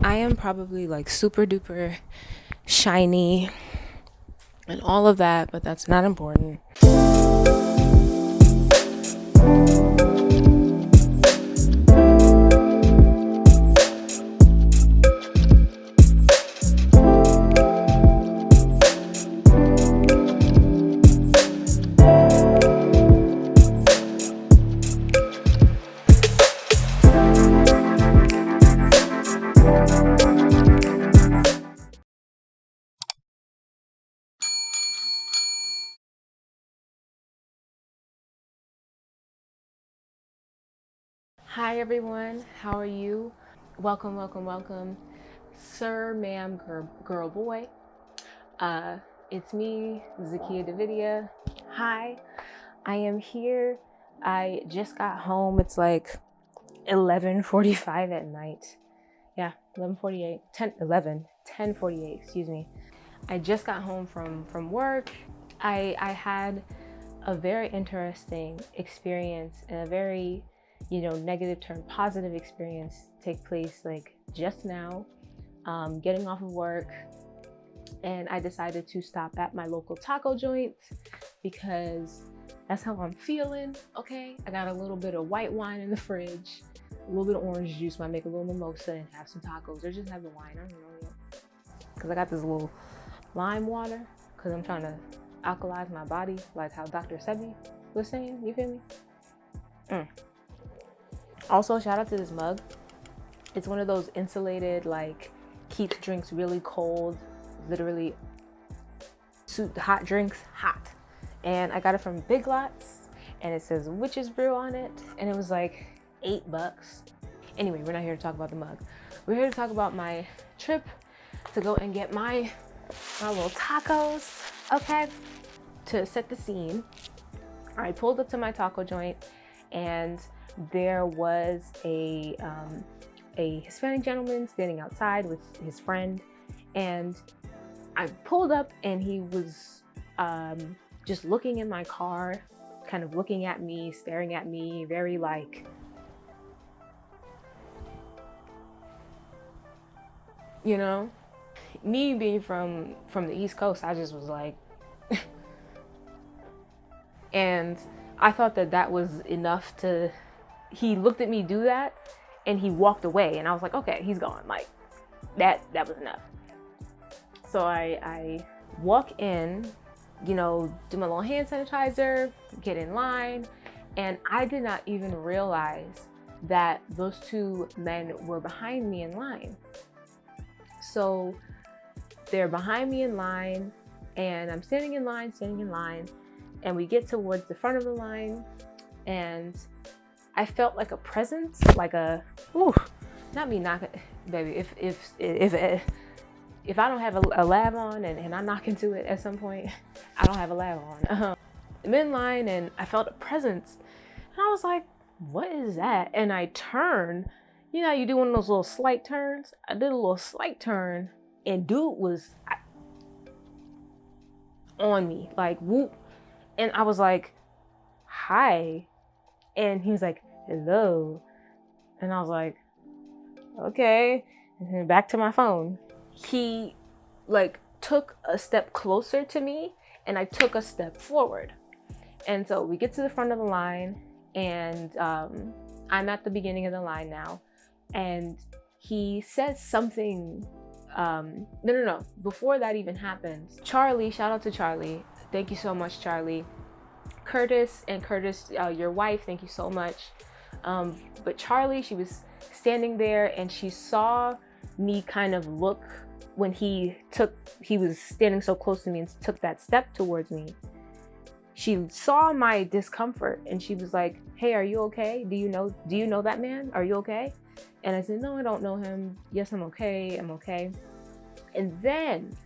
I am probably like super duper shiny and all of that, but that's not important. Hi everyone, how are you? Welcome, welcome, welcome, sir, ma'am, girl, boy. It's me, Zakiya Davidia. Hi, I am here. I just got home. It's like 11:45 at night. Yeah, 11:48, 10:48, excuse me. I just got home from work. I had a very interesting experience and a very, negative turn positive experience take place like just now, getting off of work. And I decided to stop at my local taco joint because that's how I'm feeling. Okay, I got a little bit of white wine in the fridge, a little bit of orange juice. Might make a little mimosa and have some tacos, or just have the wine. I don't know yet, because I got this little lime water because I'm trying to alkalize my body, like how Dr. Sebi was saying. You feel me? Also, shout out to this mug. It's one of those insulated, like, keeps drinks really cold, literally hot drinks hot. And I got it from Big Lots, and it says witch's brew on it, and it was like $8. Anyway, we're not here to talk about the mug. We're here to talk about my trip to go and get my little tacos. Okay, to set the scene, I pulled up to my taco joint, and there was a Hispanic gentleman standing outside with his friend, and I pulled up and he was just looking in my car, kind of looking at me, staring at me, very like, me being from the East Coast, I just was like, and I thought that was enough to, he looked at me do that and he walked away, and I was like, okay, he's gone. Like that was enough. So I walk in, do my little hand sanitizer, get in line, and I did not even realize that those two men were behind me in line. So they're behind me in line, and I'm standing in line, and we get towards the front of the line, and I felt like a presence, like a, not me knocking, baby, if I don't have a lav on and I knock into it at some point, I don't have a lav on. I'm in line and I felt a presence, and I was like, what is that? And I turned, you do one of those little slight turns. I did a little slight turn, and dude was on me, like whoop. And I was like, hi. And he was like, hello. And I was like, okay. And then back to my phone. He like took a step closer to me, and I took a step forward. And so we get to the front of the line, and I'm at the beginning of the line now. And he says something, no. Before that even happens, Charlie, shout out to Charlie. Thank you so much, Charlie. Curtis, your wife, thank you so much. But Charlie, she was standing there and she saw me kind of look when he was standing so close to me and took that step towards me. She saw my discomfort and she was like, hey, are you okay? Do you know that man? Are you okay? And I said, no, I don't know him. Yes, I'm okay. And then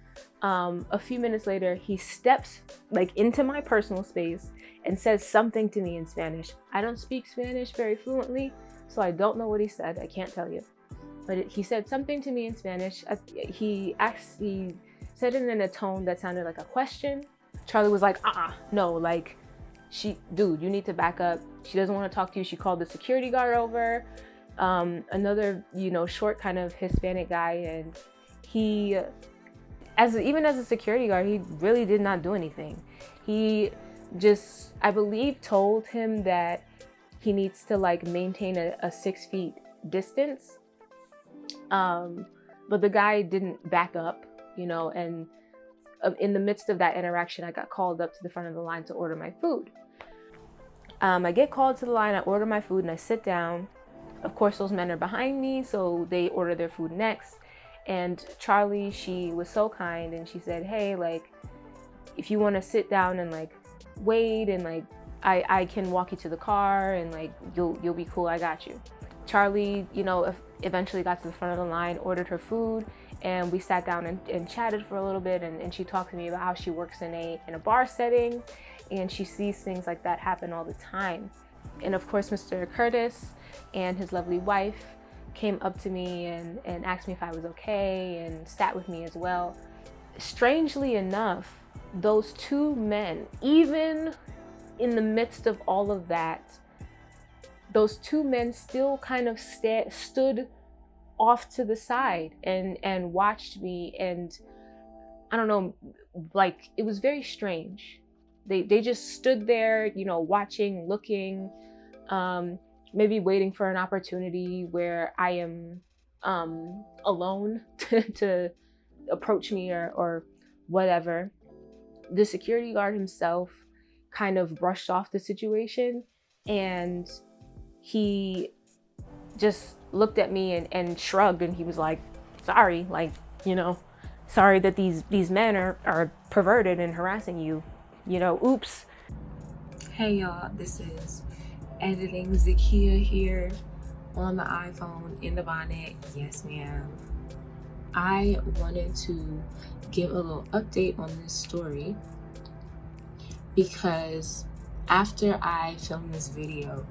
a few minutes later, he steps like into my personal space and says something to me in Spanish. I don't speak Spanish very fluently, so I don't know what he said. I can't tell you. But he said something to me in Spanish. He said it in a tone that sounded like a question. Charlie was like, no, like, dude, you need to back up. She doesn't want to talk to you. She called the security guard over. another, short kind of Hispanic guy, and he, even as a security guard, he really did not do anything. He just, I believe, told him that he needs to like maintain a 6 feet distance. But the guy didn't back up, and in the midst of that interaction, I got called up to the front of the line to order my food. I get called to the line, I order my food, and I sit down. Of course, those men are behind me, so they order their food next. And Charlie, she was so kind, and she said, hey, like, if you want to sit down and like wait, and like I can walk you to the car, and like you'll be cool, I got you. Charlie, eventually got to the front of the line, ordered her food, and we sat down and chatted for a little bit, and she talked to me about how she works in a bar setting, and she sees things like that happen all the time. And of course, Mr. Curtis and his lovely wife came up to me and asked me if I was okay, and sat with me as well. Strangely enough, those two men, even in the midst of all of that, those two men still kind of stood off to the side and watched me. And I don't know, like, it was very strange. They just stood there, watching, looking, maybe waiting for an opportunity where I am alone to approach me or whatever. The security guard himself kind of brushed off the situation, and he just looked at me and shrugged, and he was like, sorry, like, sorry that these men are perverted and harassing you, oops. Hey y'all, this is editing Zakiya here on the iPhone in the bonnet. Yes ma'am. I wanted to give a little update on this story because after I filmed this video,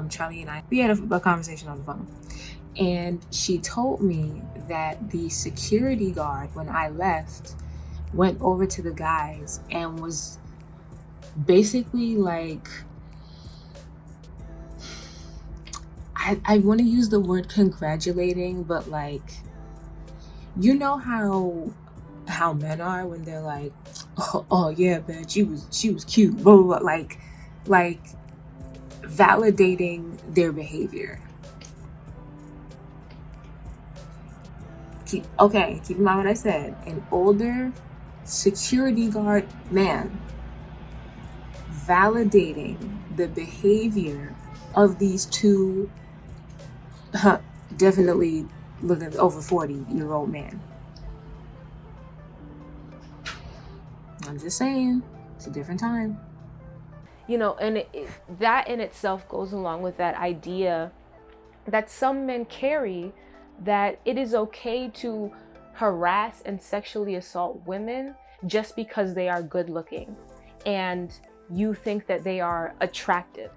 Charlie and we had a conversation on the phone, and she told me that the security guard, when I left, went over to the guys and was basically like, I want to use the word congratulating, but like, how men are when they're like, oh yeah, man, she was cute, blah, blah, blah, like validating their behavior. Keep in mind what I said. An older security guard man validating the behavior of these two definitely looking over 40-year-old men. I'm just saying, it's a different time. And that in itself goes along with that idea that some men carry, that it is okay to harass and sexually assault women just because they are good looking and you think that they are attractive.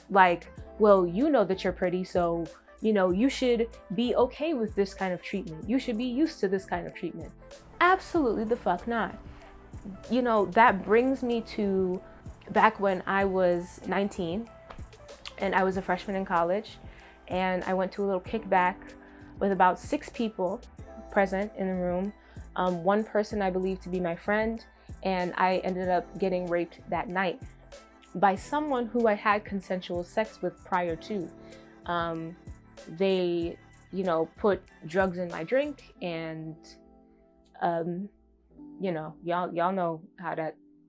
Like, well, that you're pretty, so you should be okay with this kind of treatment. You should be used to this kind of treatment. Absolutely the fuck not. That brings me to back when I was 19 and I was a freshman in college, and I went to a little kickback with about 6 people present in the room. One person I believe to be my friend, and I ended up getting raped that night by someone who I had consensual sex with prior to. They, put drugs in my drink, and y'all know how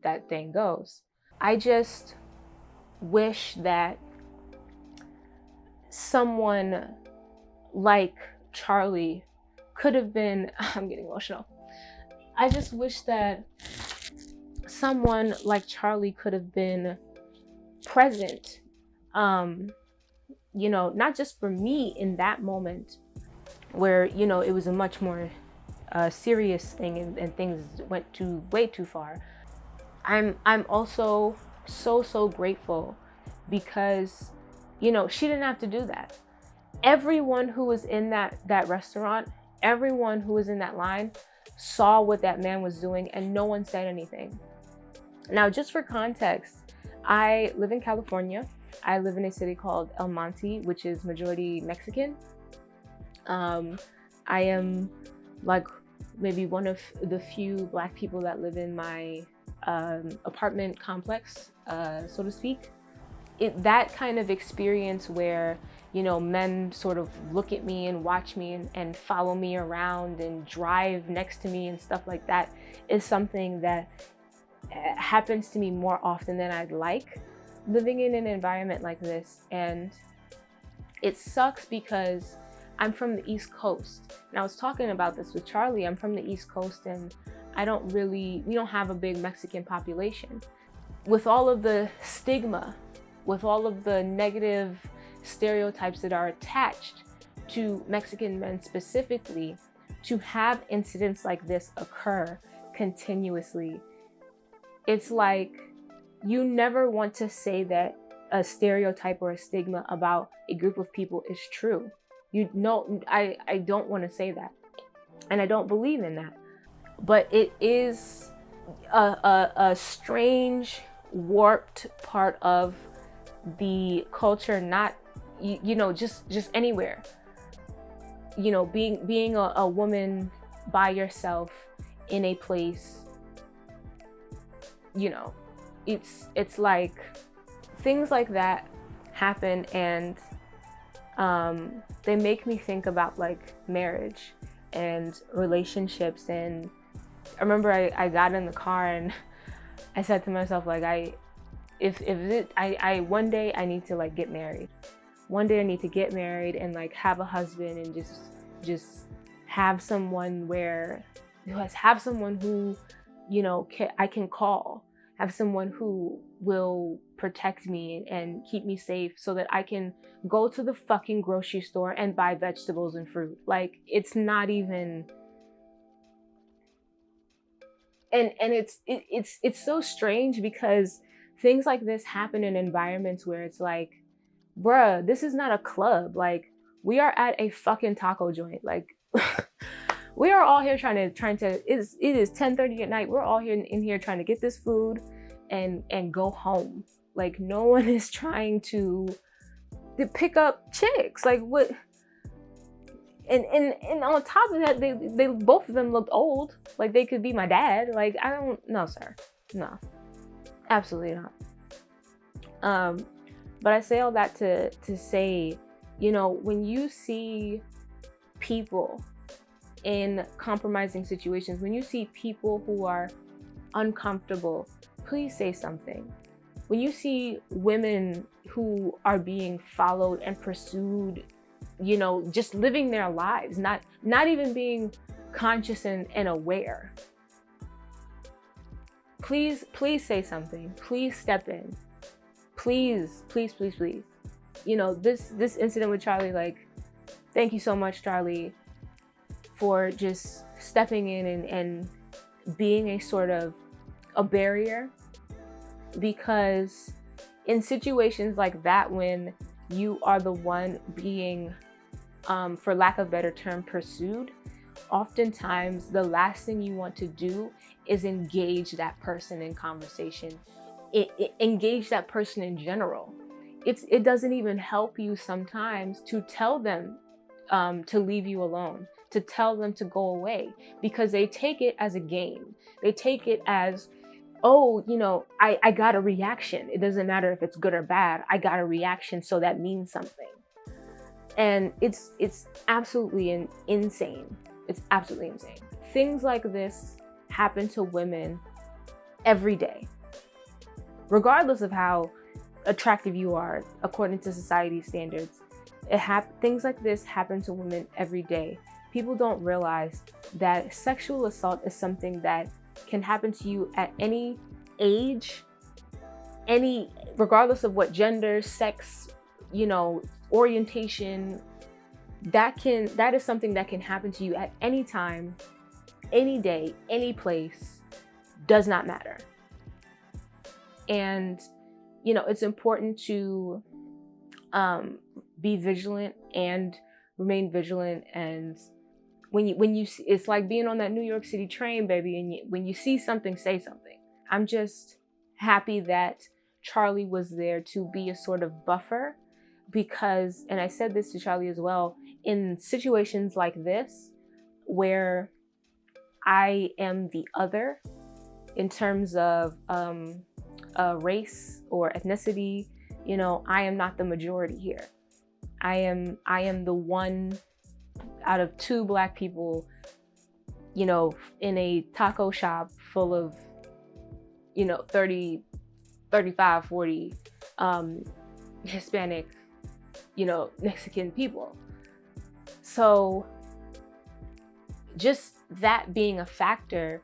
that thing goes. I just wish that someone like Charlie could have been, I'm getting emotional. I just wish that someone like Charlie could have been present, not just for me in that moment where, it was a much more serious thing and things went way too far. I'm also so grateful because, she didn't have to do that. Everyone who was in that restaurant, everyone who was in that line saw what that man was doing, and no one said anything. Now, just for context, I live in California, I live in a city called El Monte, which is majority Mexican. I am like maybe one of the few Black people that live in my apartment complex, so to speak. That kind of experience where, you know, men sort of look at me and watch me and follow me around and drive next to me and stuff like that is something that happens to me more often than I'd like, living in an environment like this. And it sucks because I'm from the East Coast. And I was talking about this with Charlie. I'm from the East Coast, and we don't have a big Mexican population. With all of the stigma, with all of the negative stereotypes that are attached to Mexican men specifically, to have incidents like this occur continuously, it's like you never want to say that a stereotype or a stigma about a group of people is true. You know, I don't want to say that, and I don't believe in that. But it is a strange, warped part of the culture, not you know, just anywhere. You know, being a woman by yourself in a place, you know, it's like things like that happen, and they make me think about like marriage and relationships. And I remember I got in the car and I said to myself, like, one day I need to like get married. One day I need to get married and like have a husband and just have someone who, you know, I can call, have someone who will protect me and keep me safe so that I can go to the fucking grocery store and buy vegetables and fruit. Like, it's not even, and it's so strange because things like this happen in environments where it's like, bruh, this is not a club. Like, we are at a fucking taco joint. Like, we are all here trying to, it is 10:30 at night. We're all here in here trying to get this food and go home. Like, no one is trying to pick up chicks. Like, what? And on top of that, they both of them looked old. Like, they could be my dad. Like, no, sir. No, absolutely not. But I say all that to say, you know, when you see people in compromising situations, when you see people who are uncomfortable, please say something. When you see women who are being followed and pursued, you know, just living their lives, not even being conscious and aware, please say something. Please step in. Please. You know, this incident with Charlie, like, thank you so much, Charlie, for just stepping in and being a sort of a barrier. Because in situations like that, when you are the one being, for lack of a better term, pursued, oftentimes the last thing you want to do is engage that person in conversation. Engage that person in general. It doesn't even help you sometimes to tell them to leave you alone, to tell them to go away, because they take it as a game. They take it as, oh, you know, I got a reaction. It doesn't matter if it's good or bad. I got a reaction, so that means something. And it's absolutely insane. It's absolutely insane. Things like this happen to women every day, regardless of how attractive you are according to society's standards. Things like this happen to women every day. People don't realize that sexual assault is something that can happen to you at any age, regardless of what gender, sex, you know, orientation. That is something that can happen to you at any time, any day, any place. Does not matter. And, you know, it's important to be vigilant and remain vigilant. And when you it's like being on that New York City train, baby, and when you see something, say something. I'm just happy that Charlie was there to be a sort of buffer, because, and I said this to Charlie as well, in situations like this, where I am the other in terms of race or ethnicity, you know, I am not the majority here. I am the one out of two Black people, you know, in a taco shop full of, you know, 30, 35, 40 Hispanic, you know, Mexican people. So just that being a factor,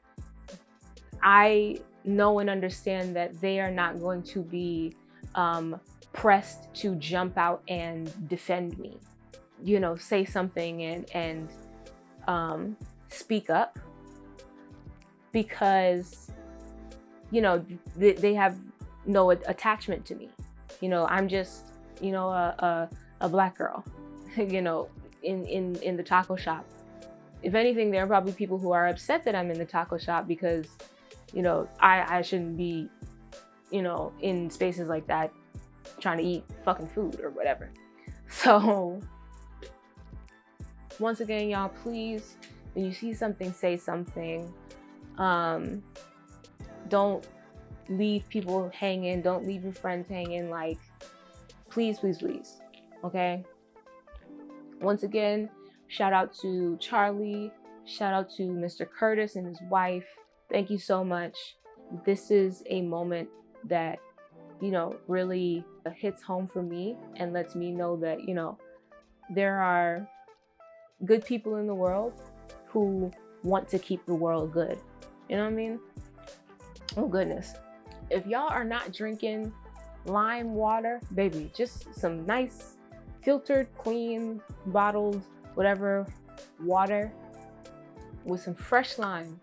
I know and understand that they are not going to be pressed to jump out and defend me, you know, say something and speak up, because, you know, they have no attachment to me. You know, I'm just, you know, a Black girl, you know, in the taco shop. If anything, there are probably people who are upset that I'm in the taco shop because, you know, I shouldn't be, you know, in spaces like that trying to eat fucking food or whatever. So once again, y'all, please, when you see something, say something. Don't leave people hanging. Don't leave your friends hanging. Like, please, please, please. Okay? Once again, shout out to Charlie. Shout out to Mr. Curtis and his wife. Thank you so much. This is a moment that, you know, really hits home for me and lets me know that, you know, there are good people in the world who want to keep the world good. You know what I mean? Oh goodness. If y'all are not drinking lime water, baby, just some nice filtered, clean, bottled, whatever water with some fresh lime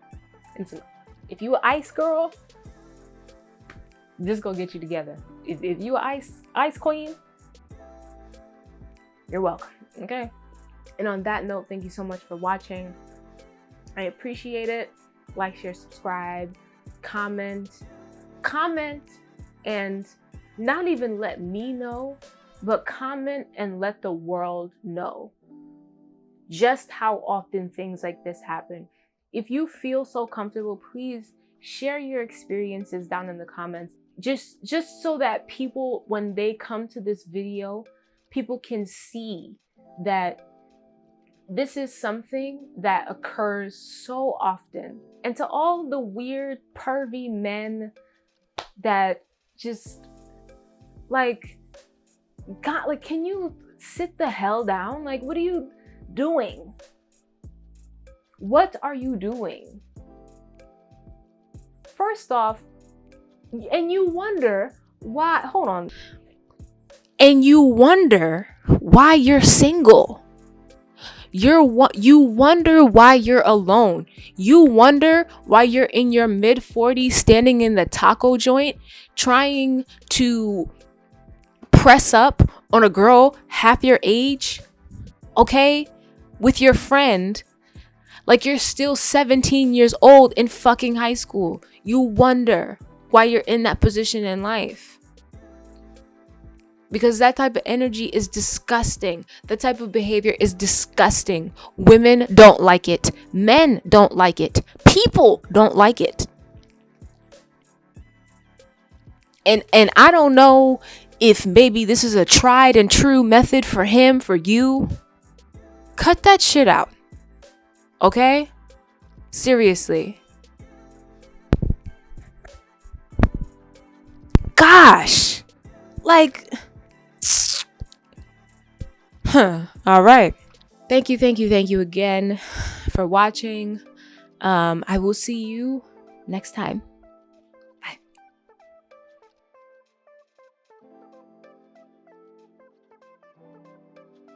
and some, if you an ice girl, this gonna get you together. If you an ice queen, you're welcome, okay? And on that note, thank you so much for watching. I appreciate it. Like, share, subscribe, comment, and not even let me know, but comment and let the world know just how often things like this happen. If you feel so comfortable, please share your experiences down in the comments. Just so that people, when they come to this video, people can see that this is something that occurs so often. And to all the weird, pervy men that just, like, God, like, can you sit the hell down? Like, what are you doing? What are you doing? First off, and you wonder why, hold on. And you wonder why you're single. You wonder why you're alone. You wonder why you're in your mid-40s standing in the taco joint trying to press up on a girl half your age, okay, with your friend, like you're still 17 years old in fucking high school. You wonder why you're in that position in life. Because that type of energy is disgusting. That type of behavior is disgusting. Women don't like it. Men don't like it. People don't like it. And I don't know if maybe this is a tried and true method for him, for you. Cut that shit out. Okay? Seriously. Gosh. Like... All right. Thank you again for watching. I will see you next time.